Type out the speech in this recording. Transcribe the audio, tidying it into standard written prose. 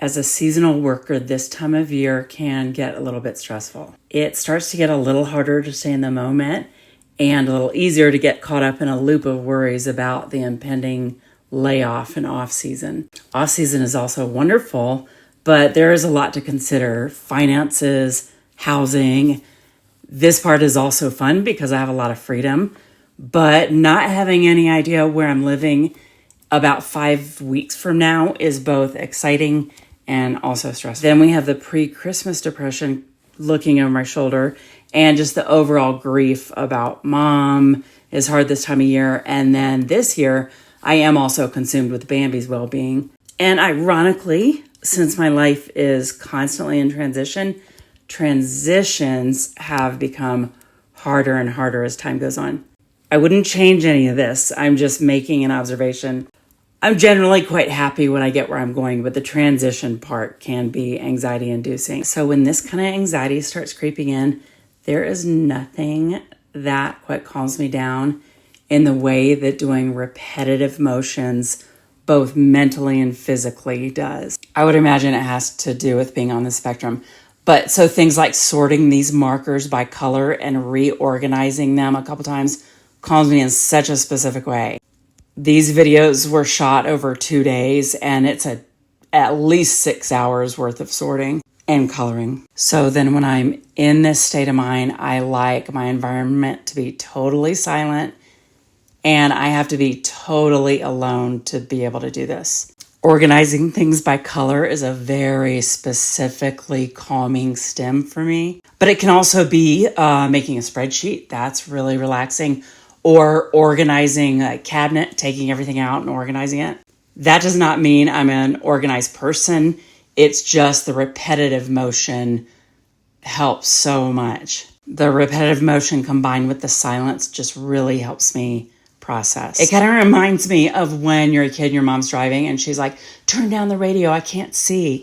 As a seasonal worker, this time of year can get a little bit stressful. It starts to get a little harder to stay in the moment and a little easier to get caught up in a loop of worries about the impending layoff and off season. Off season is also wonderful, but there is a lot to consider. Finances, housing. This part is also fun because I have a lot of freedom, but not having any idea where I'm living about 5 weeks from now is both exciting and also stressful. Then we have the pre-Christmas depression looking over my shoulder and just the overall grief about mom is hard this time of year. And then this year, I am also consumed with Bambi's well-being. And ironically, since my life is constantly in transition, transitions have become harder and harder as time goes on. I wouldn't change any of this. I'm just making an observation. I'm generally quite happy when I get where I'm going, but the transition part can be anxiety inducing. So when this kind of anxiety starts creeping in, there is nothing that quite calms me down in the way that doing repetitive motions, both mentally and physically, does. I would imagine it has to do with being on the spectrum. But so things like sorting these markers by color and reorganizing them a couple times calms me in such a specific way. These videos were shot over 2 days, and it's at least 6 hours worth of sorting and coloring. So then when I'm in this state of mind, I like my environment to be totally silent, and I have to be totally alone to be able to do this. Organizing things by color is a very specifically calming stim for me, but it can also be making a spreadsheet. That's really relaxing. Or organizing a cabinet, taking everything out and organizing it. That does not mean I'm an organized person. It's just the repetitive motion helps so much. The repetitive motion combined with the silence just really helps me process. It kind of reminds me of when you're a kid and your mom's driving and she's like, turn down the radio, I can't see.